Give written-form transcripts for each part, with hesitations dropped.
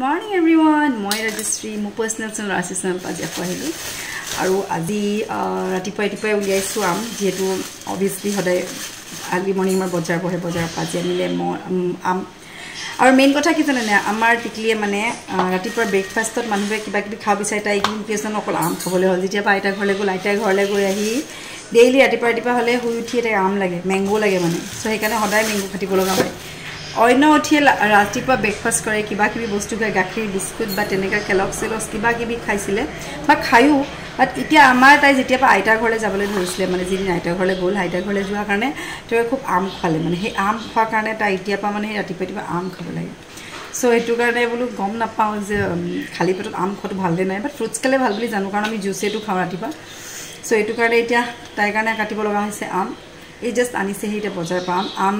Morning everyone, মই Rajyasree মোৰ personal channel Rajyasree পাজি আহিলো আৰু আজি ৰাতিপুৱাই উলিয়াইছো আম যেহেতু obviously সদায় early morning মই বজাৰ পাজি আনিলে আম আৰু মেইন কথা কি জানে আমাৰ টিকলিয়ে মানে ৰাতিপুৱা ব্ৰেকফাষ্টত মানুহে কিবা কিবি খাব বিচাৰে তাই ইনকেছন অকল আম খাবলৈ হ'ল যেতিয়া আইতা ঘৰলৈ গ'ল আইতা ঘৰলৈ গৈ আহি ডেইলি ৰাতিপুৱা হ'লে শুই উঠি এটা আম লাগে মেংগো লাগে মানে সো সেইকাৰণে সদায় মেংগো খাটিব লগা হয় অন্য উঠিয়ে ৰাতিপুৱা ব্ৰেকফাষ্ট কৰে কিবা কিবি বস্তু খায় গাখীৰ বিস্কুট বা তেনেকা কেলক্স কিবা কিবি খাইছিলে বা খায়ো বাট এতিয়া আমাৰ তাই যেতিয়া আইতা ঘৰলৈ যাবলৈ ধৰিছিলে মানে যিদিন আইতা ঘৰলৈ গ'ল আইতা ঘৰলৈ যোৱাৰ কাৰণে তেওঁ খুব আম খালে মানে সেই আম খোৱাৰ কাৰণে তাই এতিয়া পৰা মানে ৰাতিপুৱা আম খাব লাগে সো এইটো কাৰণে বোলো গম নাপাওঁ যে খালি পেটত আম খোৱাটো ভালদে নাই বাট ফ্ৰুটছ খালে ভাল বুলি জানো কাৰণ আমি জুচেটো খাওঁ ৰাতিপুৱা সো এইটো কাৰণে এতিয়া তাইৰ কাৰণে কাটিব লগা হৈছে আম এই জাস্ট আনিছে হেইটা বজাৰ পাম আম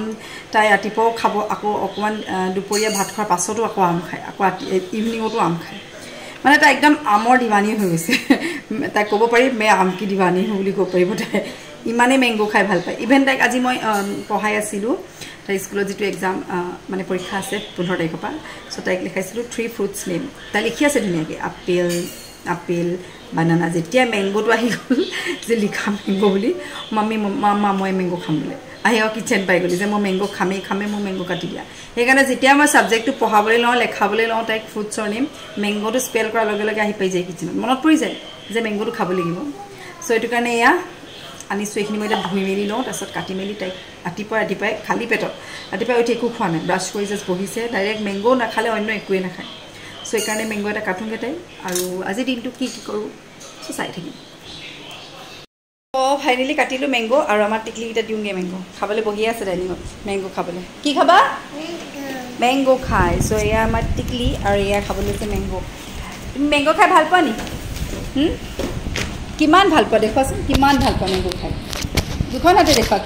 তাই ৰাতিপুৱাও খাব আকৌ অকমান দুপৰীয়া ভাত খোৱাৰ পাছতো আকৌ আম খায় আকৌ ইভিনিংতো আম খায় মানে তাই একদম আমৰ দিৱানী হৈ গৈছে তাই ক'ব পাৰি মে আম কি দিৱানী হওঁ বুলি ক'ব পাৰিব তাই ইমানে মেংগো খাই ভাল পায় ইভেন তাইক আজি মই পঢ়াই আছিলোঁ তাই স্কুলত যেটো এক্সাম মানে পৰীক্ষা আছে 15 তাৰিখৰ পৰা সো তাইক লিখাইছিলোঁ 3 ফ্ৰুটছ নেম তাই লিখি আছে ধুনীয়াকৈ আপেল বানানা যেতিয়া মেংগোটো আহি গ'ল যে লিখা মেংগো বুলি মাম্মা মই মেংগো খাম বুলি আহি কিচেন পাই গ'লি যে মই মেংগো খামেই মই মেংগো কাটি দিয়া সেইকাৰণে যেতিয়া মই ছাবজেক্টটো পঢ়াবলৈ লওঁ লেখাবলৈ লওঁ তাইক ফ্ৰুটছৰ নেম মেংগোটো স্পেল কৰাৰ লগে লগে আহি পাই যায় কিচেনত মনত পৰি যায় যে মেংগোটো খাব লাগিব সো এইটো কাৰণে এয়া আনিছোঁ এইখিনি মই এতিয়া ধুই মেলি লওঁ তাৰপিছত কাটি মেলি তাইক ৰাতিপুৱাই খালী পেটত ৰাতিপুৱাই উঠি একো খোৱা নাই ব্ৰাছ কৰি জাষ্ট বহিছে ডাইৰেক্ট মেংগো নাখালে অন্য একোৱে নাখায় সো এইকাৰণে মেংগো এটা কাটোঁগৈ তাই আৰু আজি দিনটো কি কৰোঁ সো চাই থাকিম ফাইনেলি কাটিলোঁ মেংগো আৰু আমাৰ টিকলিকেইটা দিওঁগৈ মেংগো খাবলৈ বহি আছে ডাইনিঙত মেংগো খাবলৈ কি খাবা মেংগো খায় সো এয়া আমাৰ টিকলি আৰু এয়া খাবলৈ হৈছে মেংগো তুমি মেংগো খাই ভাল পোৱা নি কিমান ভাল পোৱা দেখুৱাচোন কিমান ভাল পোৱা মেংগো খাই দুখন হাতে দেখুৱা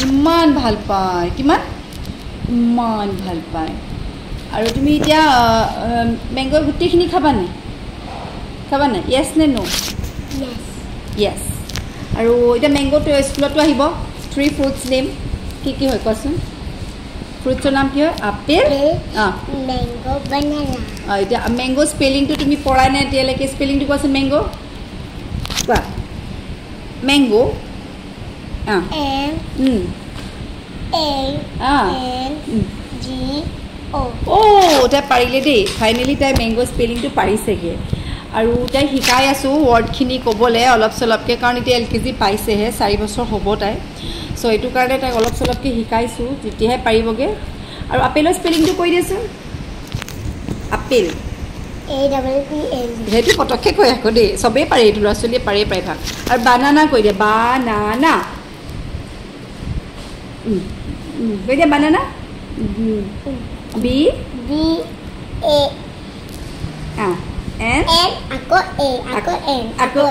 ইমান ভাল পায় ইমান ভাল পায় আৰু তুমি এতিয়া মেংগোৰ গোটেইখিনি খাবা নাই য়েছ নে নো য়েছ আৰু এতিয়া মেংগোটো স্কুলতো আহিব 3 ফ্ৰুটছ নেম কি হয় কোৱাচোন ফ্ৰুটছৰ নাম কি হয় আপেল মেংগো বানানা এতিয়া মেংগো স্পেলিংটো তুমি পঢ়াই নাই এতিয়ালৈকে স্পেলিংটো কোৱাচোন মেংগো কোৱা মেংগো তাই পাৰিলে দেই ফাইনেলি তাই মেংগো স্পেলিংটো পাৰিছেগৈ আৰু তাই শিকাই আছোঁ ৱৰ্ডখিনি ক'বলৈ অলপ চলপকৈ কাৰণ এতিয়া LKG পাইছেহে 4 বছৰ হ'ব তাই সো এইটো কাৰণে তাইক অলপ চলপকৈ শিকাইছোঁ তেতিয়াহে পাৰিবগৈ আৰু আপেলৰ স্পেলিংটো কৈ দিয়াচোন আপেল APPL সেইটো পটককৈ কৈ আকৌ দেই চবেই পাৰে এইটো ল'ৰা ছোৱালীয়ে পাৰে প্ৰায়ভাগ আৰু বানানা কৈ দিয়ে বানানা কৈ দিয়া বানানা আকৌ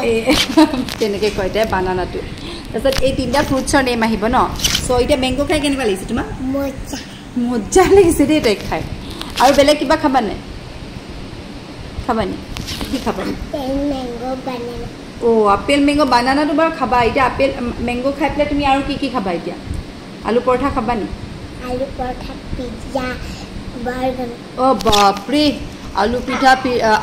তেনেকৈ কয় তাই বানানাটো তাৰপিছত এই 3টা ফ্ৰুটছৰ নেম আহিব ন সো এতিয়া মেংগো খাই কেনেকুৱা লাগিছে তোমাৰ মজা লাগিছে দেই তাইক খাই আৰু বেলেগ কিবা খাবা নাই কি খাবা আপেল মেংগো বানানাটো বাৰু খাবা এতিয়া আপেল মেংগো খাই পেলাই তুমি আৰু কি খাবা এতিয়া আলু পৰঠা খাবা নি পিজ্জা বাৰ্গাৰ বাপৰে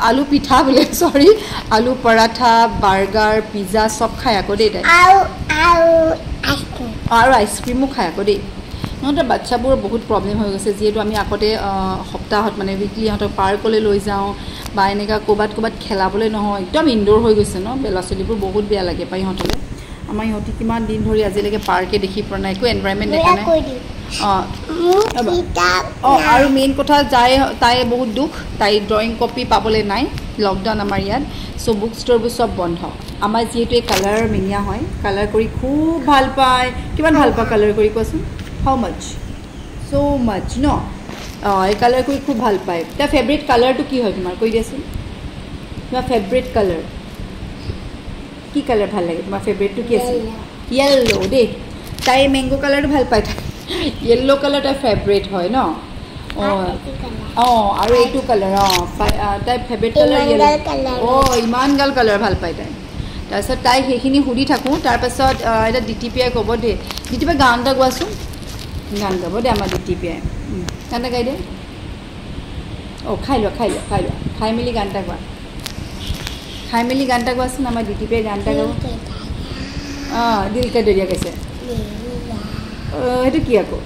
আলু পিঠা বোলে সৰি আলু পৰাঠা বাৰ্গাৰ পিজ্জা সব খায় আকৌ দেই তাই আৰু আইচক্ৰীমো খায় আকৌ দেই সিহঁতৰ বাচ্চাবোৰৰ বহুত প্ৰব্লেম হৈ গৈছে যিহেতু আমি আগতে সপ্তাহত মানে উইকলি সিহঁতক পাৰ্কলৈ লৈ যাওঁ বা এনেকুৱা ক'ৰবাত খেলাবলৈ নহয় একদম ইনডোৰ হৈ গৈছে ন ল'ৰা ছোৱালীবোৰ বহুত বেয়া লাগে পাই সিহঁতলৈ আমাৰ সিহঁতি কিমান দিন ধৰি আজিলৈকে পাৰ্কে দেখি পোৱা নাই একো এনভাইৰনমেণ্ট দেখা নাই আৰু মেইন কথা তাই বহুত দুখ তাই ড্ৰয়িং কপি পাবলৈ নাই লকডাউন আমাৰ ইয়াত সো বুক ষ্ট'ৰবোৰ চব বন্ধ আমাৰ যিহেতু এই কালাৰ মেনিয়া হয় কালাৰ কৰি খুব ভাল পায় কিমান ভাল পায় কালাৰ কৰি কোৱাচোন হাউ মাছ চ' মাছ ন এই কালাৰ কৰি খুব ভাল পায় তাৰ ফেভৰেট কালাৰটো কি হয় তোমাৰ কৈ দিয়াচোন তোমাৰ ফেভৰেট কালাৰ কি কালাৰ ভাল লাগে তোমাৰ ফেভৰেটটো কি আছে য়েল্লো দেই তাই মেংগো কালাৰটো ভাল পায় তাই য়েল্লো কালাৰ তাই ফেভৰেট হয় ন আৰু এইটো কালাৰ তাই ফেভৰেট কালাৰ য়েল্লো ইমান গাল কালাৰ ভাল পায় তাই তাৰপিছত তাই সেইখিনি সুধি থাকোঁ তাৰপাছত এটা DTPI ক'ব দেই DTPI গান এটা গোৱাচোন গান গাব দে আমাৰ DTPI গান এটা গাই দে Oh, খাই লোৱা খাই মেলি গান এটা গোৱা খাই মেলি গান এটা গোৱাচোন আমাৰ ডিটিপিয়ে গান এটা গাব দিল কা দৰিয়া কৈছে সেইটো কি আকৌ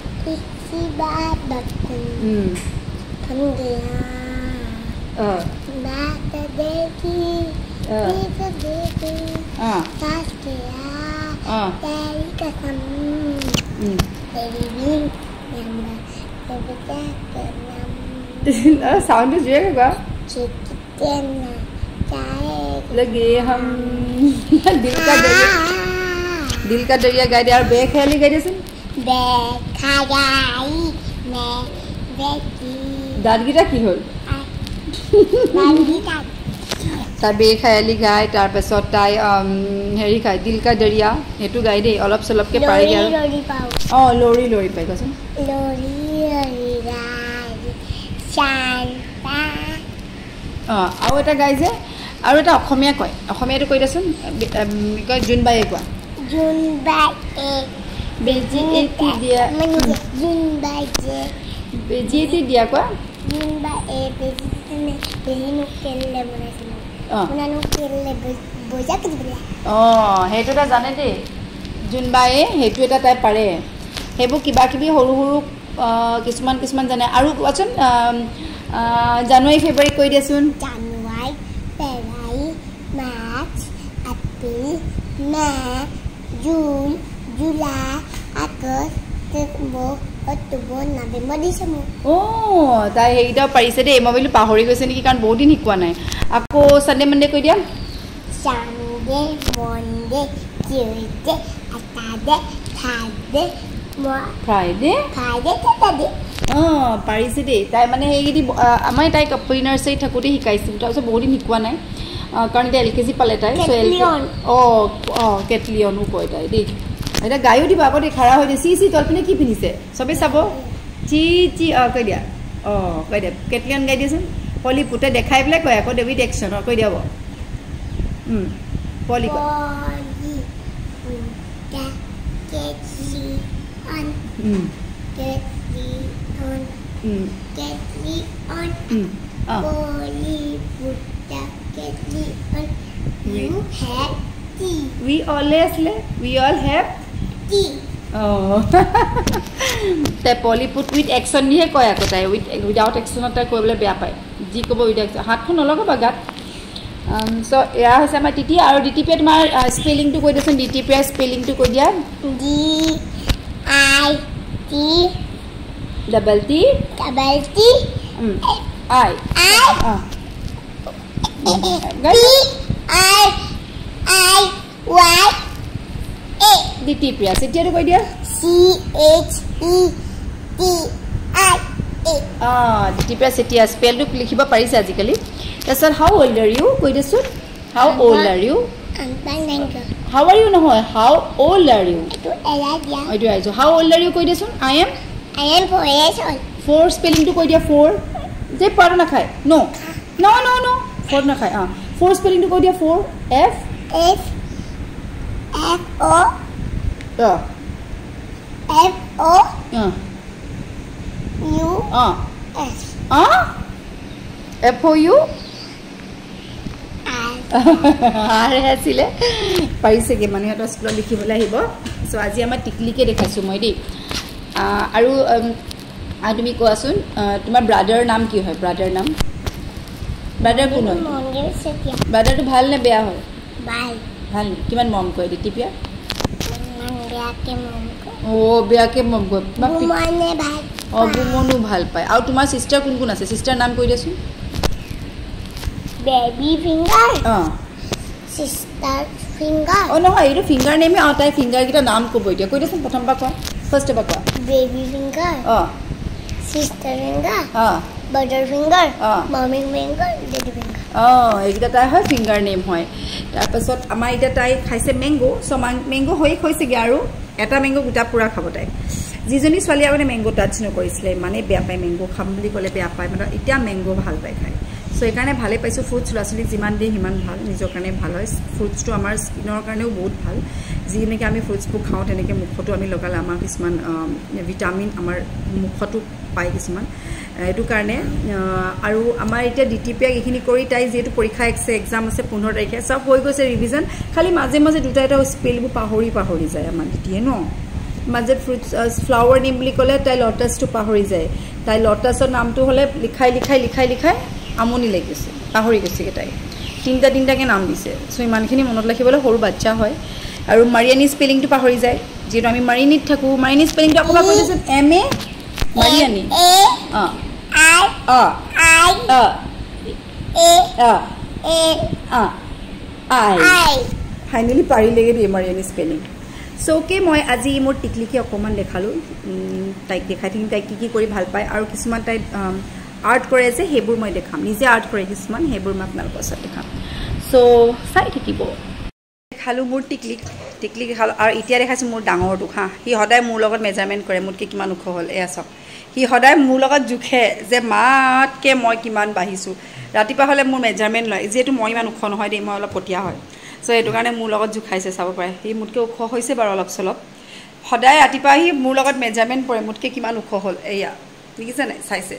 साउंड तो जुएगा क्या लगे हम दिल का दरिया गाय दे और बेख्याली गाय दे सुन दाद गिटा की होल तार बेख्याली गाय तार पेसोत ताई हेरी खाय दिल का दरिया हेतु गाय दे अलप सलप के पारी गया लोरी लोरी पाई कसम लोरी আৰু এটা গাই যে আৰু এটা অসমীয়া কয় অসমীয়াটো কৈ দেচোন কয় জুনবাই কোৱা জুনবাই বেজি এটি দিয়া জুনবাই যে বেজি এটি দিয়া কোৱা জুনবাই বেজি বেহিনো কেলে বনাইছিল বনানো কেলে বজা কি দিলা হেটো এটা জানে দেই জুনবাই হেটো এটা তাই পাৰে হেবু কিবা কিবি সৰু সৰু কিছুমান জানে আৰু কোৱাচোন জানুৱাৰী ফেব্ৰুৱাৰী কৈ দেচোন January February March April May June July August September October November December তাই সেইটাও পাৰিছে দেই মই বোলো পাহৰি গৈছে নেকি কাৰণ বহুত দিন শিকোৱা নাই আকৌ সানডে মনডে কৈ দিয়া সানডে মনডে টিউজডে আটাডে থাৰ্ডে ফ্ৰাইডে চেটাৰডে পাৰিছে দেই তাই মানে সেইকেইটি আমাৰ তাইক প্ৰি নাৰ্চাৰী থাকোঁতে শিকাইছিল তাৰপিছত বহুত দিন শিকোৱা নাই কাৰণ এতিয়া LKG পালে তাই কেটলিয়নো কয় তাই দেই এতিয়া গায়ো দিব আকৌ দেই খাৰা হৈ দিয়ে চি তলপিনে কি পিন্ধিছে চবেই চাব চি কৈ দিয়া কৈ দিয়া কেটলিয়ন গাই দিয়াচোন পলি পুতে দেখাই পেলাই কয় আকৌ ডেভিড একশ্যন কৈ দিয়াব পলি We all have tea. তাই পলি পুট উইথ একশ্যন নিহে কয় আকৌ তাই উইদাউট একশ্যনত তাই কৰিবলৈ বেয়া পায় যি ক'ব উইথ একশ্যন হাতখন নলগাবা গাত চ' এয়া হৈছে আমাৰ টিটি আৰু ডিটিপিয়ে তোমাৰ স্পেলিংটো কৈ দিয়াচোন ডিটিপিয়ে স্পেলিংটো কৈ দিয়া DIT I ডিটিপিয়া এতিয়াটো কৈ দিয়া ডিটিপিয়া এতিয়া স্পেলটো লিখিব পাৰিছে আজিকালি তাৰপিছত হাউ অল্ড আৰ ইউ কৈ দেচোন how old are you how are you নহয় হাউ অল্ড আৰ ইউ এইটো আহিছোঁ হাউ অল্ড আৰ ইউ কৈ দেচোন I am 4 years old 4 স্পেলিংটো কৈ দিয়া 4 যে পাৰ নাখায় নো 4 নাখায় 4 স্পেলিংটো কৈ দিয়া 4 F O U S F O U আৰে আছিলে পাৰিছেগে মানে এটা স্কুলত লিখিবলৈ আহিব চ' আজি আমাৰ টিকলিকে দেখাইছোঁ মই দেই আৰু তুমি কোৱাচোন তোমাৰ ব্ৰাদাৰৰ নাম কি হয় ব্ৰাদাৰ নাম ব্ৰাদাৰ কোন হয় ব্ৰাদাৰটো ভাল নে বেয়া হয় ভাল কিমান মৰম কৰে ডিটিপিয়া বেয়াকে মৰম কৰে বুমনো ভাল পায় আৰু তোমাৰ চিষ্টাৰ কোন কোন আছে চিষ্টাৰ নাম কৈ দিয়াচোন বেবি ফিংগাৰ সিস্টাৰ ফিংগাৰ নহয় এইটো ফিংগাৰ নেমে তাই ফিংগাৰকেইটা নাম ক'ব এতিয়া কৈ দিয়াচোন প্ৰথম পৰা কোৱা ফাৰ্ষ্ট পৰা কোৱা baby finger sister finger brother finger mommy finger daddy finger এইকেইটা তাই হয় ফিংগাৰ নেম হয় তাৰপাছত আমাৰ এতিয়া তাই খাইছে মেংগো চ' মেংগো হৈছেগৈ আৰু এটা মেংগো গোটা পুৰা খাব তাই যিজনী ছোৱালী আগতে মেংগো টাচ নকৰিছিলে মানে বেয়া পায় মেংগো খাম বুলি ক'লে বেয়া পায় মানে এতিয়া মেংগো ভাল পায় খায় চ' সেইকাৰণে ভালে পাইছোঁ ফ্ৰুটছ ল'ৰা ছোৱালীক যিমান দিয়ে সিমান ভাল নিজৰ কাৰণে ভাল হয় ফ্ৰুটছটো আমাৰ স্কিনৰ কাৰণেও বহুত ভাল যেনেকৈ আমি ফ্ৰুটছবোৰ খাওঁ তেনেকৈ মুখতো আমি লগালে আমাৰ কিছুমান ভিটামিন আমাৰ মুখতো পায় কিছুমান এইটো কাৰণে আৰু আমাৰ এতিয়া ডিটিপিয়াক এইখিনি কৰি তাই যেহেতু পৰীক্ষা এক্সাম আছে 15 তাৰিখে সব হৈ গৈছে ৰিভিজন খালি মাজে মাজে দুটা এটা স্পেলবোৰ পাহৰি যায় আমাৰ ডিটিয়ে ন মাজে ফ্ৰুটছ ফ্লাৱাৰ নেম বুলি ক'লে তাই লটাছটো পাহৰি যায় তাই লটাছৰ নামটো হ'লে লিখাই আমনি লাগিছে পাহৰি গৈছে তাই তিনটাকে নাম দিছে সো ইমানখিনি মনত ৰাখিবলৈ সৰু বাচ্চা হয় আৰু মাৰিয়ানি স্পেলিংটো পাহৰি যায় যেটো আমি মাৰিনিত থাকো মাৰিনি স্পেলিংটো আকৌ কৈ দিছে এম এ মাৰিয়ানি I finally পাৰিলেগে দেই মাৰিয়ানি স্পেলিং সো ওকে মই আজি মোৰ টিকলিকে অকমান দেখালো তাইক দেখাই থাকিম তাই কি কৰি ভাল পায় আৰু কিছুমান তাই আৰ্ট কৰে যে হেবোৰ মই দেখাম নিজে আৰ্ট কৰে কিছুমান হেবোৰ মই আপোনালোকৰ ওচৰত দেখাম সো চাই থাকিব দেখালো মোৰ টিকলি খালো আৰু এতিয়া দেখাইছো মোৰ ডাঙৰটো হা হি সদায় মোৰ লগত মেজাৰমেণ্ট কৰে মোতকে কিমান ওখ হ'ল এয়া চাওক হি সদায় মোৰ লগত জুখে যে মাতকে মই কিমান বাঢ়িছো ৰাতিপুৱা হ'লে মোৰ মেজাৰমেণ্ট লয় যেহেতু মই ইমান ওখ নহয় দেই মই অলপ পটিয়া হয় সো এইটো কাৰণে মোৰ লগত জুখাইছে চাব পাৰে হি মোতকে ওখ হৈছে বাৰু অলপ চলপ সদায় ৰাতিপুৱা হি মোৰ লগত মেজাৰমেণ্ট কৰে মোতকে কিমান ওখ হ'ল এয়া দেখিছে নাই চাইছে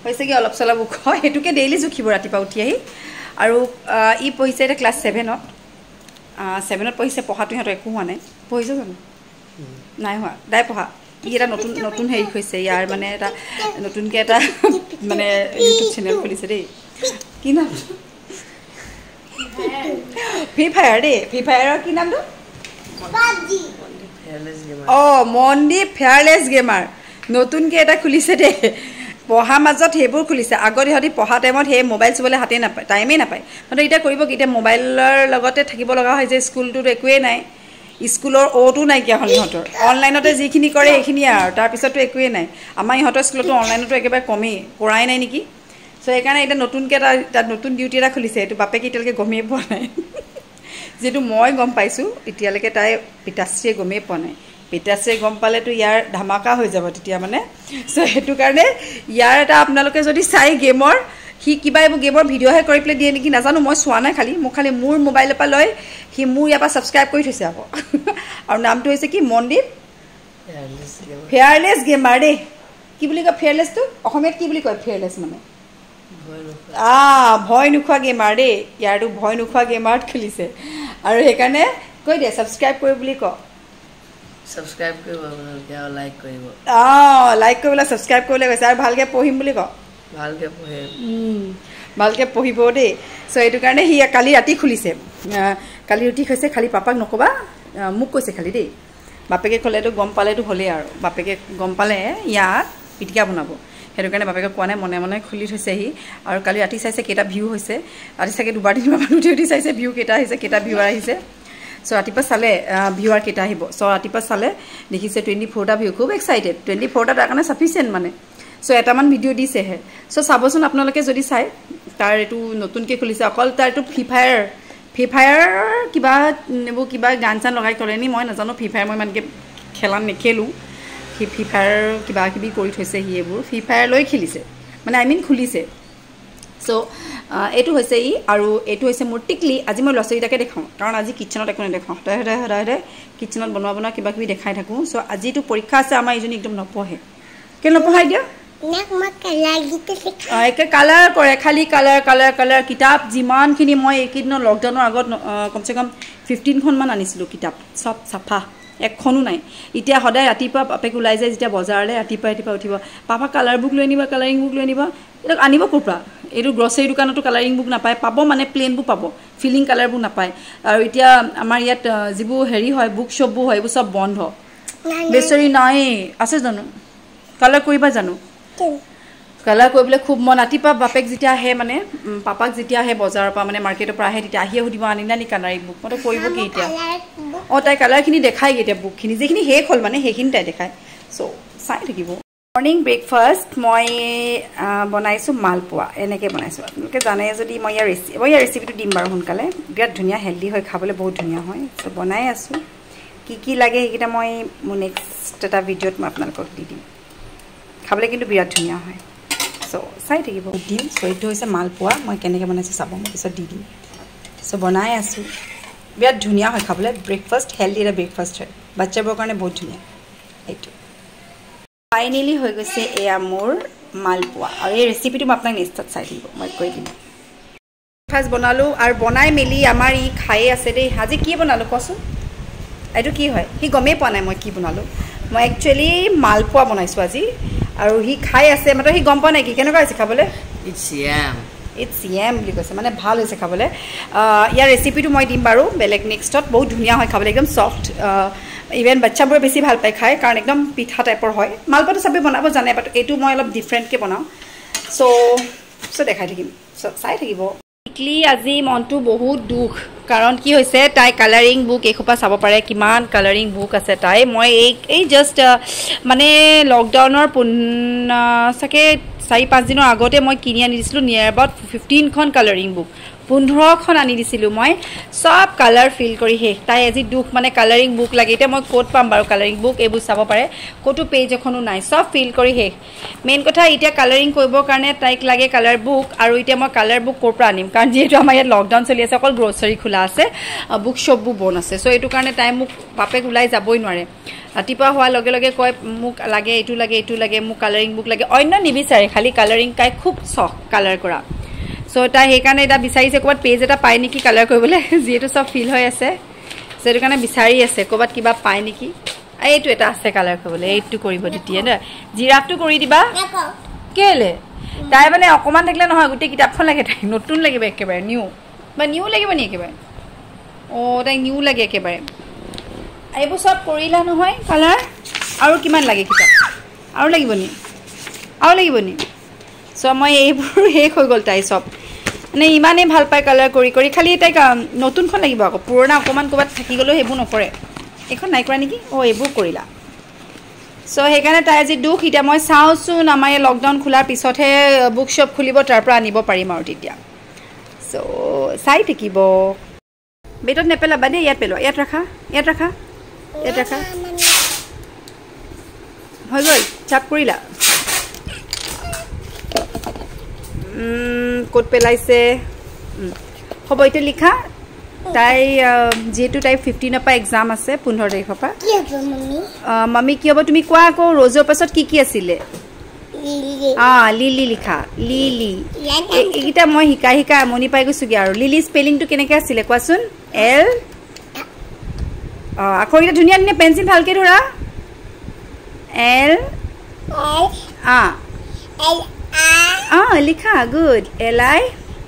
হৈছে কি অলপ চলপ ওখ হেতুকে ডেইলি জুখিব ৰাতিপুৱা উঠি আহি আৰু ই পঢ়িছে এটা ক্লাছ 7ত 7ত পঢ়িছে পঢ়াটো সিহঁতৰ একো হোৱা নাই পঢ়িছে জানো নাই হোৱা দাই পঢ়া ই এটা নতুন হেৰি হৈছে ইয়াৰ মানে এটা নতুনকৈ এটা মানে ইউটিউব চেনেল খুলিছে দেই কি নাম ফ্ৰী ফায়াৰ দেই ফ্ৰী ফায়াৰৰ কি নামটো মনদীপ ফেয়াৰলেছ গেমাৰ নতুনকৈ এটা খুলিছে দেই পঢ়া মাজত হেবোৰ খুলিছে আগত ইহঁতি পঢ়া টাইমত হে মোবাইল চুবলৈ হাতে নাপায় টাইমেই নাপায় মানে এতিয়া কৰিব কি এতিয়া মোবাইলৰ লগতে থাকিব লগা হয় যে স্কুলটোত একোৱেই নাই স্কুলৰ অ'টো নাইকিয়া হ'ল ইহঁতৰ অনলাইনতে যিখিনি কৰে সেইখিনি আৰু তাৰপিছতো একোৱেই নাই আমাৰ ইহঁতৰ স্কুলতো অনলাইনতো একেবাৰে কমেই কৰাই নাই নেকি সো সেইকাৰণে এতিয়া নতুনকৈ এটা নতুন ডিউটি এটা খুলিছে এইটো বাপেকে এতিয়ালৈকে গমেই পোৱা নাই যেটো মই গম পাইছোঁ এতিয়ালৈকে তাই পিতাশ্ৰীয়ে গমেই পোৱা নাই পিতাশ্ৰীয়ে গম পালেতো ইয়াৰ ধামাকা হৈ যাব তেতিয়া মানে সো সেইটো কাৰণে ইয়াৰ এটা আপোনালোকে যদি চাই গেমৰ হি কিবা এইবোৰ গেমৰ ভিডিঅ'হে কৰি পেলাই দিয়ে নেকি নাজানো মই চোৱা নাই খালি মোক খালি মোৰ মোবাইলৰ পৰা লৈ হি মোৰ ইয়াৰ পৰা ছাবস্ক্ৰাইব কৰি থৈছে আকৌ আৰু নামটো হৈছে কি মনদীপ ফেয়াৰলেছ গেমাৰ দেই কি বুলি কয় ফেয়াৰলেছটো অসমীয়াত কি বুলি কয় ফেয়াৰলেছ মানে ভয় নোখোৱা গেমাৰ দেই ইয়াৰটো ভয় নোখোৱা গেমাৰত খুলিছে আৰু সেইকাৰণে কৈ দিয়ে ছাবস্ক্ৰাইব কৰি বুলি ক সাবস্ক্ৰাইব কৰিব আপোনালোকে আৰু লাইক কৰিব লাইক কৰিবলৈ সাবস্ক্ৰাইব কৰিবলৈ কৈছে আৰু ভালকৈ পঢ়িম বুলি ক ভালকৈ পঢ়িব দেই সো এইটো কাৰণে হি কালি ৰাতি খুলিছে কালি ৰাতি কৈছে খালি পাপাক নকবা মোক কৈছে খালি দেই বাপেকে ক'লেতো গম পালেতো হ'লেই আৰু বাপেকে গম পালে ইয়াত পিটিকা বনাব সেইটো কাৰণে বাপেকে কোৱা নাই মনে মনে খুলি থৈছে হি আৰু কালি ৰাতি চাইছে কেইটা ভিউ হৈছে আজি চাগে দুবাৰ তিনিবাৰ উঠি চাইছে ভিউ কেইটা আহিছে কেইটা ভিউৱাৰ আহিছে সো ৰাতিপুৱা চালে ভিউৱাৰ কেইটা আহিব সো ৰাতিপুৱা চালে দেখিছে 24টা ভিউ খুব এক্সাইটেড 24টা তাৰ কাৰণে সাফিচিয়েণ্ট মানে সো এটামান ভিডিঅ' দিছেহে সো চাবচোন আপোনালোকে যদি চাই তাৰ এইটো নতুনকৈ খুলিছে অকল তাৰ এইটো ফ্ৰী ফায়াৰ কিবা গান চান লগাই কৰে নি মই নাজানো ফ্ৰী ফায়াৰ মই ইমানকৈ নেখেলোঁ ফ্ৰী ফায়াৰ কিবা কিবি কৰি থৈছে সি এইবোৰ ফ্ৰী ফায়াৰ লৈ খেলিছে মানে খুলিছে সো এইটো হৈছে ই আৰু এইটো হৈছে মোৰ টিকলি আজি মই ল'ৰা ছোৱালীটাকে দেখাওঁ কাৰণ আজি কিটচেনত একো নেদেখাওঁ সদায় কিটচেনত বনোৱা কিবা কিবি দেখাই থাকোঁ সো আজিতো পৰীক্ষা আছে আমাৰ এইজনী একদম নপঢ়ে কেলৈ নপঢ়াই দিয়া একে কালাৰ কৰে খালি কালাৰ কিতাপ যিমানখিনি মই এইকেইদিনৰ লকডাউনৰ আগত কমচে কম 15খনমান আনিছিলোঁ কিতাপ চব চাফা এখনো নাই এতিয়া সদায় ৰাতিপুৱা বাপেক ওলাই যায় যেতিয়া বজাৰলৈ ৰাতিপুৱা উঠিব পাপা কালাৰ বুক লৈ আনিবা কালাৰিং বুক লৈ আনিবা এইটো আনিব ক'ৰ পৰা এইটো গ্ৰচাৰী দোকানতো কালাৰিং বুক নাপায় পাব মানে প্লেইনবোৰ পাব ফিলিং কালাৰবোৰ নাপায় আৰু এতিয়া আমাৰ ইয়াত যিবোৰ হেৰি হয় বুক শ্বপবোৰ হয় এইবোৰ চব বন্ধ বেচাৰী নাই আছে জানো কালাৰ কৰিবা জানো কালাৰ কৰিবলৈ খুব মন ৰাতিপুৱা বাপেক যেতিয়া আহে মানে পাপাক যেতিয়া আহে বজাৰৰ পৰা মানে মাৰ্কেটৰ পৰা আহে তেতিয়া আহিয়ে সুধিব আনিলা নি কালাৰিং বুক মইতো কৰিব কি এতিয়া তাই কালাৰখিনি দেখায়গৈ এতিয়া বুকখিনি যিখিনি শেষ হ'ল মানে সেইখিনি তাই দেখায় চ' চাই থাকিব মৰ্ণিং ব্ৰেকফাষ্ট মই বনাইছোঁ মালপোৱা এনেকৈ বনাইছোঁ আপোনালোকে জানে যদি মই ইয়াৰ ৰেচিপিটো দিম বাৰু সোনকালে বিৰাট ধুনীয়া হেল্ডি হয় খাবলৈ বহুত ধুনীয়া হয় চ' বনাই আছোঁ কি লাগে সেইকেইটা মই মোৰ নেক্সট এটা ভিডিঅ'ত মই আপোনালোকক দি দিম খাবলৈ কিন্তু বিৰাট ধুনীয়া হয় চ' চাই থাকিব দিম চ' এইটো হৈছে মালপোৱা মই কেনেকৈ বনাইছোঁ চাব মই পিছত দি দিম চ' বনাই আছোঁ বিৰাট ধুনীয়া হয় খাবলৈ ব্ৰেকফাষ্ট হেল্ডি এটা ব্ৰেকফাষ্ট হয় বাচ্চাবোৰৰ কাৰণে বহুত ধুনীয়া এইটো ফাইনেলি হৈ গৈছে এয়া মোৰ মালপোৱা আৰু এই ৰেচিপিটো মই আপোনাক নেক্সটত চাই দিব মই কৈ দিম ফাৰ্ষ্ট বনালোঁ আৰু বনাই মেলি আমাৰ ই খাই আছে দেই আজি কি বনালোঁ কচোন এইটো কি হয় সি গমেই পোৱা নাই মই কি বনালোঁ মই একচুৱেলি মালপোৱা বনাইছোঁ আজি আৰু সি খাই আছে মাত্ৰ সি গম পোৱা নাই কি কেনেকুৱা হৈছে খাবলৈ ইটছ য়াম বুলি কৈছে মানে ভাল হৈছে খাবলৈ ইয়াৰ ৰেচিপিটো মই দিম বাৰু বেলেগ নেক্সটত বহুত ধুনীয়া হয় খাবলৈ একদম চফ্ট ইভেন বাচ্চাবোৰে বেছি ভাল পায় খায় কাৰণ একদম পিঠা টাইপৰ হয় মালপোৱাটো চবেই বনাব জানে বাট এইটো মই অলপ ডিফাৰেণ্টকৈ বনাওঁ চ' দেখাই থাকিম চাই থাকিব ইকলি আজি মনটো বহুত দুখ কাৰণ কি হৈছে তাই কালাৰিং বুক এসোপা চাব পাৰে কিমান কালাৰিং বুক আছে তাই মই এই জাষ্ট মানে লকডাউনৰ চাগে 4-5 দিনৰ আগতে মই কিনি আনি দিছিলোঁ নিয়াৰ এবাউট 15খন কালাৰিং বুক 15খন আনি দিছিলোঁ মই সব কালাৰ ফিল কৰি শেষ তাই আজি দুখ মানে কালাৰিং বুক লাগে এতিয়া মই ক'ত পাম বাৰু কালাৰিং বুক এইবোৰ চাব পাৰে ক'তো পেজ এখনো নাই সব ফিল কৰি শেষ মেইন কথা এতিয়া কালাৰিং কৰিবৰ কাৰণে তাইক লাগে কালাৰ বুক আৰু এতিয়া মই কালাৰ বুক ক'ৰ পৰা আনিম কাৰণ যিহেতু আমাৰ ইয়াত লকডাউন চলি আছে অকল গ্ৰ'চাৰী খোলা আছে বুক শ্বপবোৰ বন্ধ আছে চ' এইটো কাৰণে তাই মোক বাপেক ওলাই যাবই নোৱাৰে ৰাতিপুৱা হোৱাৰ লগে লগে কয় মোক লাগে এইটো লাগে মোক কালাৰিং বুক লাগে অন্য নিবিচাৰে খালি কালাৰিং তাই খুব চখ কালাৰ কৰা চ' তাই সেইকাৰণে এটা বিচাৰিছে ক'ৰবাত পেজ এটা পায় নেকি কালাৰ কৰিবলৈ যিহেতু চব ফিল হৈ আছে সেইটো কাৰণে বিচাৰি আছে ক'ৰবাত কিবা পায় নেকি এইটো এটা আছে কালাৰ কৰিবলৈ এইটো কৰিব তেতিয়া ন জিৰাফটো কৰি দিবা কেলে তাই মানে অকণমান থাকিলে নহয় গোটেই কিতাপখন লাগে তাই নতুন লাগিব একেবাৰে নিউ লাগিব নি একেবাৰে অঁ তাইক নিউ লাগে একেবাৰে এইবোৰ চব কৰিলা নহয় কালাৰ আৰু কিমান লাগে কিতাপ আৰু লাগিব নি চ' মই এইবোৰ শেষ হৈ গ'ল তাই চব মানে ইমানেই ভাল পায় কালাৰ কৰি খালি তাইক নতুনখন লাগিব আকৌ পুৰণা অকণমান ক'ৰবাত থাকি গ'লেও সেইবোৰ নকৰে এইখন নাই কৰা নেকি অঁ এইবোৰ কৰিলা চ' সেইকাৰণে তাই আজি দুখ এতিয়া মই চাওঁচোন আমাৰ এই লকডাউন খোলাৰ পিছতহে বুক শ্বপ খুলিব তাৰ পৰা আনিব পাৰিম আৰু তেতিয়া চ' চাই থাকিব বেটত নেপেলাবা দেই ইয়াত পেলোৱা ইয়াত ৰাখা হৈ গ'ল চাপ কৰিলা ক'ত পেলাইছে হ'ব এতিয়া লিখা তাই যেহেতু তাই 15ৰ পৰা এক্সাম আছে 15 তাৰিখৰ পৰা মামি কি হ'ব তুমি কোৱা আকৌ ৰ'জৰ পাছত কি আছিলে লিলি লিখা লিলি এইকেইটা মই শিকাই আমনি পাই গৈছোগৈ আৰু লিলি স্পেলিংটো কেনেকৈ আছিলে কোৱাচোন এল আখৰকেইটা ধুনীয়া পেঞ্চিল ভালকৈ ধৰা এল লিখা গুড এল আই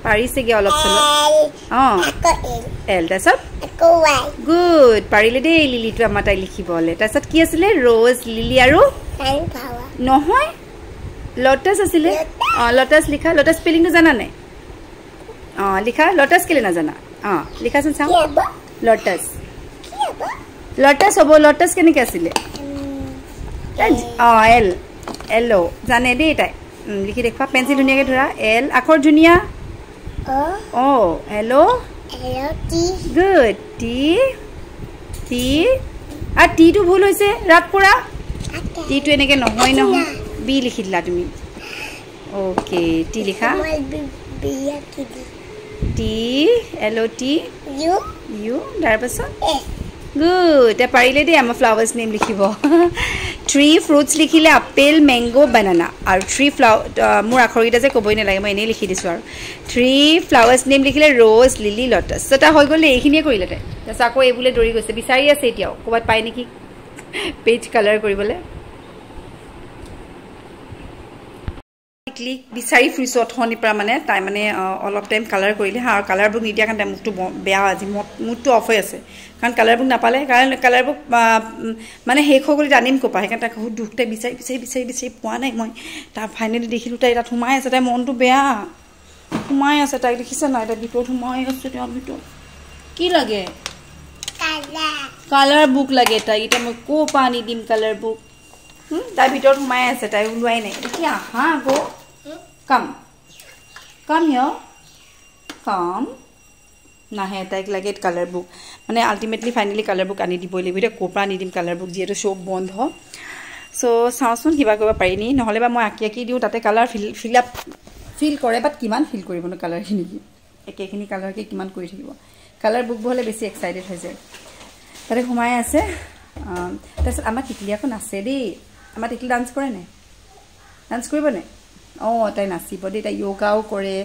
পাৰিছেগৈ অলপ চলপ এল তাৰপিছত গুড পাৰিলে দেই লিলিটো আমাৰ তাই লিখিবলৈ তাৰপিছত কি আছিলে ৰ'জ লিলি আৰু নহয় লটাছ আছিলে লটাছ লিখা লটাছ স্পেলিংটো জানা নাই লিখা লটাছ কেলৈ নাজানা লিখাচোন চাওঁ লটাছ হ'ব লটাছ কেনেকৈ আছিলে এল জানে দেই তাই লিখি দেখুৱা পেঞ্চিল ধুনীয়াকৈ ধৰা এল আখৰ ধুনীয়া হেল্ল' গুড টিটো ভুল হৈছে ৰাপ কৰা টিটো এনেকৈ নহয় বি লিখি দিলা তুমি অ'কে টি লিখা টি LOT ইউ তাৰপাছত গুড এতিয়া পাৰিলে দেই আমাৰ ফ্লাৱাৰ্ছ নেম লিখিব 3 ফ্ৰুটছ লিখিলে আপেল মেংগো বানানা আৰু 3 মোৰ আখৰকেইটা যে ক'বই নালাগে মই এনেই লিখি দিছোঁ আৰু 3 ফ্লাৱাৰ্ছ নেম লিখিলে ৰ'জ লিলি লটাছ এটা হৈ গ'লে এইখিনিয়ে কৰিলে তাই তাৰপিছত আকৌ এইবোলে দৌৰি গৈছে বিচাৰি আছে এতিয়াও ক'ৰবাত পায় নেকি পেজ কালাৰ কৰিবলৈ বিচাৰি ফুৰিছোঁ অথনিৰ পৰা মানে তাই মানে অলপ টাইম কালাৰ কৰিলে আৰু কালাৰ বুক নিদিয়া কাৰণে তাই মুখটো বেয়া আজি মুডটো অফ হৈ আছে কাৰণ কালাৰ বুক নাপালে কাৰণ কালাৰ বুক মানে শেষ হৈ গ'লে আনিম ক'পা সেইকাৰণে তাই বহুত দুখ তাই বিচাৰি পোৱা নাই মই তাৰ ফাইনেলি দেখিলোঁ তাই তাত সোমাই আছে তাই মনটো বেয়া সোমাই আছে তাইক দেখিছে নাই তাই ভিতৰত সোমাই আছে তেওঁৰ ভিতৰত কি লাগে কালাৰ বুক লাগে তাইক এতিয়া মই ক'ৰ পৰা আনি দিম কালাৰ বুক তাইৰ ভিতৰত সোমাই আছে তাই ওলোৱাই নাই কি আহা আকৌ কাম হিয় কাম নাহে তাইক লাগে কালাৰ বুক মানে আল্টিমেটলি ফাইনেলি কালাৰ বুক আনি দিবই লাগিব এতিয়া ক'ৰ পৰা আনি দিম কালাৰ বুক যিহেতু শ্বপ বন্ধ চ' চাওঁচোন কিবা কৰিব পাৰি নি নহ'লে বা মই আঁকি দিওঁ তাতে কালাৰ ফিল কৰে বাট কিমান ফিল কৰিবনো কালাৰখিনি একেখিনি কালাৰকে কিমান কৰি থাকিব কালাৰ বুকবোৰ হ'লে বেছি এক্সাইটেড হৈ যায় তাতে সোমাই আছে তাৰপিছত আমাৰ টিকলি এখন আছে দেই আমাৰ টিকলি ডান্স কৰে নাই ডান্স কৰিব নাই অঁ তাই নাচিব দেই তাই য়োগাও কৰে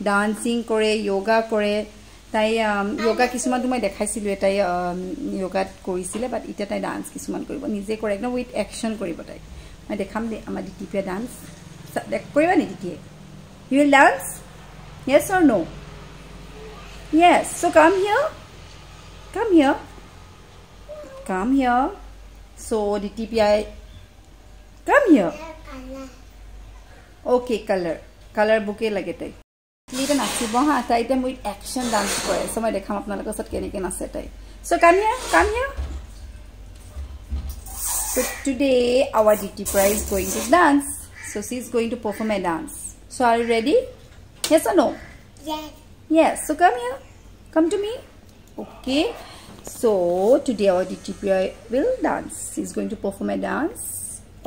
ডান্সিং কৰে য়োগা কৰে তাই য়োগা কিছুমানটো মই দেখাইছিলোঁ তাই য়োগাত কৰিছিলে বাট এতিয়া তাই ডান্স কিছুমান কৰিব নিজে কৰে একদম উইথ একশ্যন কৰিব তাই মই দেখাম দেই আমাৰ দিতিপিয়া ডান্স কৰিবা নি দিতিয়ে ইউ উইল ডান্স য়েছ অৰ নো য়েছ চ' কাম হিয়াৰ চ' দিতিপিয়াই কাম হিয়াৰ okay color bouquet lage tai lita nachibo ha tai ta with action dance kore so mai dekham apnalok sat keneke nache tai so come here so today our Ditipra is going to dance so she is going to perform a dance so are you ready yes or no yes so come to me okay so today our Ditipra will dance she is going to perform a dance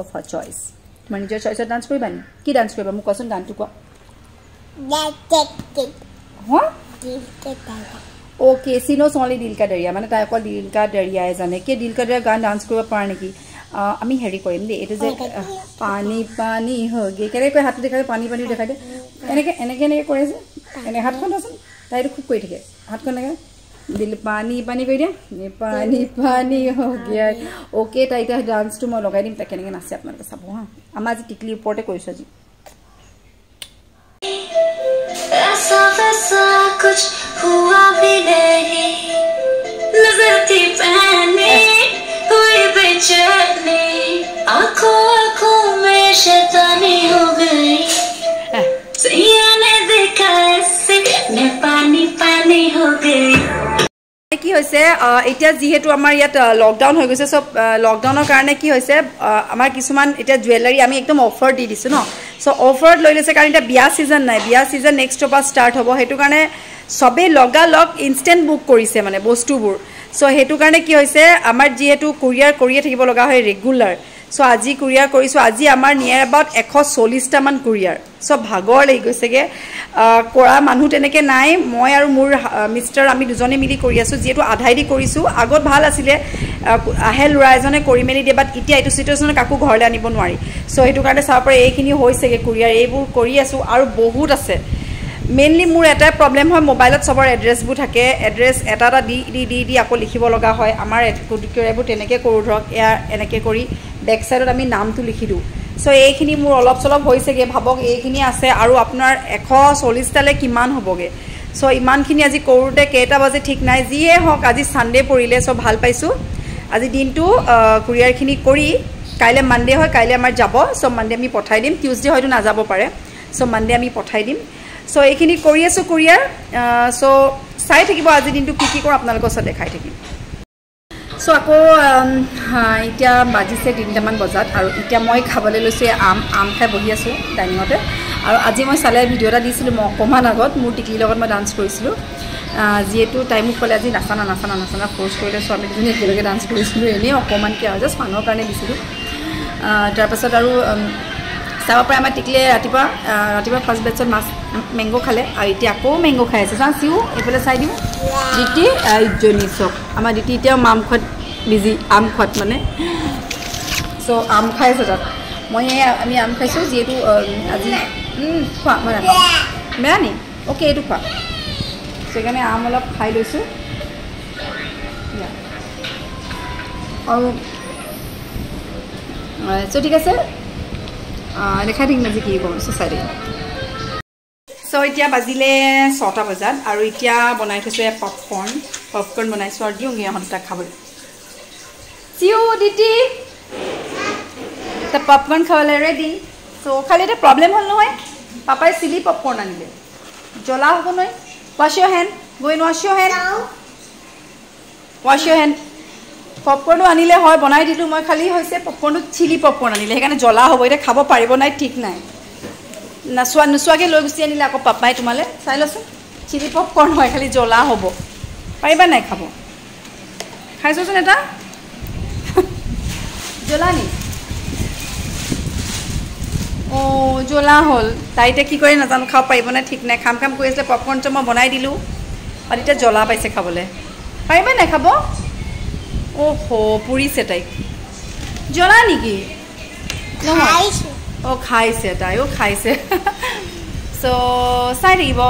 of her choice মানে নিজৰ চইচত dance কৰিবা নি কি dance কৰিবা মোক কোৱাচোন গানটো কোৱা ওকে সিনোস অনলি দিল কা দৰিয়া মানে তাই অকল দিল কা দৰিয়াই জানে কি দিল কা দৰিয়া গান ডান্স কৰিব পাৰা নেকি আমি হেৰি কৰিম দেই এইটো যে পানী পানী হগে কেনে কৈ হাতটো দেখাই পানী পানী দেখাই দে এনেকে কৰে যে এনে হাতখন আছে তাইটো খুব কৰি থাকে হাতখন এনেকে दिल पानी पानी कह दिया ये पानी पानी हो गया ओके ताइता डांस तो मैं लगाई दिम ता केनेके नाचे आपनालोके साबो हां आमा आज टिकली ऊपरते कइছো जी ऐसा वैसा कुछ हुआ भी नहीं नजर थी पहनी हुई बेचैनी आंखों में शैतानी हो गई सैया ने देखा ऐसे मैं पानी पानी हो गई কি হৈছে এতিয়া যেহেতু আমাৰ ইয়াত লকডাউন হৈ গৈছে সব লকডাউনৰ কাৰণে কি হৈছে আমাৰ কিছুমান এতিয়া জুৱেলাৰী আমি একদম অফাৰ দি দিছো ন সো অফাৰ লৈ লৈছে কাৰণ এটা বিয়া সিজন নাই বিয়া সিজন নেক্সট পৰা ষ্টাৰ্ট হ'ব হেতু কাৰণে সবে লগা লগ ইনস্ট্যান্ট বুক কৰিছে মানে বস্তুবোৰ সো হেতু কাৰণে কি হৈছে আমাৰ যেহেতু কুৰিয়াৰ কৰিয়ে থাকিব লগা হয় ৰেগুলাৰ সো আজি কুৰিয়াৰ কৰিছো আজি আমাৰ নিয়াৰ এবাউট 140 টা মান কুৰিয়াৰ সব ভাগৰ লাগি গৈছেগে কৰা মানুহ তেনেকে নাই মই আৰু মোৰ মিস্টাৰ আমি দুজনে মিলি কৰি আছো যেটো আধাই দি কৰিছো আগত ভাল আছিল আহে লৰা এজনে কৰি মেলি দিয়ে বাট এতিয়া এইটো সিচুৱেচনে কাকো ঘৰলে আনিব নোৱাৰি সো হেতু কাৰণে চাপৰে এইখিনি হৈছেগে কুৰিয়াৰ এইবোৰ কৰি আছো আৰু বহুত আছে মেইনলি মোৰ এটা প্ৰবলেম হয় মোবাইলত সবৰ এড্ৰেছবোৰ থাকে এড্ৰেছ এটা দি আকৌ লিখিব লগা হয় আমাৰ কুৰিয়াৰবোৰ তেনেকে কৰো ধৰক এনেকে কৰি বেক সাইডত আমি নামটো লিখি দিও সো এইখিনি মোৰ অলপ চলপ হৈছেগে ভাবক এইখিনি আছে আৰু আপোনাৰ 140 টালে কিমান হ'বগে সো ইমানখিনি আজি কৰোতে কেটা বাজে ঠিক নাই যিয়ে হক আজি সানডে পৰিলে সো ভাল পাইছো আজি দিনটো কুৰিয়াৰখিনি কৰি কাইলে মানডে হয় কাইলে আমাৰ যাব সো মানডে আমি পঠাই দিম টিউজডে হয়তো না যাব পাৰে সো মানডে আমি পঠাই দিম সো এইখিনি কৰি আছো কুৰিয়াৰ সো চাই থাকিব আজি দিনটো কিকৰ আপোনালোকৰ সাথে দেখাই থাকিম সো আকৌ এতিয়া বাজিছে 3টা মান বজাত আৰু এতিয়া মই খাবলৈ লৈছো আম খাই বহি আছো ডাইনিঙতে আৰু আজি মই চালে ভিডিও এটা দিছিলো মই অকমান আগত মোৰ টিকলিৰ লগত মই ডান্স কৰিছিলো যেটো টাইম কলে আজি নাচানা ফোৰ্স কৰিলে সো আমি দুজনী একেলগে ডান্স কৰিছিলো এনে অকমান কি আৰু জাস্ট ফানৰ কাৰণে দিছিলো তাৰ পাছত আৰু চাব পাৰে আমাৰ টিকলি ৰাতিপুৱা ফাৰ্স্ট বেচত মাছ মেঙ্গো খালে আৰু এতিয়া আকৌ মেঙ্গো খাই আছে চাও এফালে চাই দিও দিতি ইজনি চক আমাৰ দিতি এতিয়া মাম খত বিজি আম খত মানে সো আম খাই আছে তাত মই আমি আম খাইছো যেটো আজি খোৱা মানে বেয়া নি ওকে এটো খোৱা সেখানে আম অলপ খাই লৈছো আৰু সো ঠিক আছে দেখা দিম আজি কি কম চাই দিম সো এতিয়া বাজিলে 6টা বজাত আৰু এতিয়া বনাই থৈছো পপকৰ্ন বনাইছো আৰু দিওঁগে হন্তা খাবলৈ চিও দিতি তা পপকৰ্ন খাবলৈ ৰেডি সো খালি এটা প্ৰবলেম হল নহয় পাপাই চিলি পপকৰ্ন আনিলে জ্বলা হ'ব নহয় wash your hand go and wash your hand popcorn আনিলে হয় বনাই দিলো মই খালি হৈছে পপকৰ্নটো চিলি পপকৰ্ন আনিলে হেকানে জ্বলা হ'ব এটা খাব পাৰিব নাই ঠিক নাই নসুৱাকে লৈ গুছি আনিলে আকৌ পাপাই তোমালে চাই লছো চিলি পপকৰ্ন হয় খালি জ্বলা হ'ব পাৰিবা নাই খাব খাইছছন এটা জ্বলা নি ও জ্বলা হল তাইতে কি কৰি নাজানো খাব পাৰিব নাই ঠিক নাই খাম কৈ আছে পপকৰ্ন মই বনাই দিলো আৰু এটা জ্বলা পাইছে খাবলে পাৰিবা নাই খাব ओहो पूरी से टाइप জ্বলা নেকি খাইছে খাইছে তাইও খাইছে চ' চাই থাকিব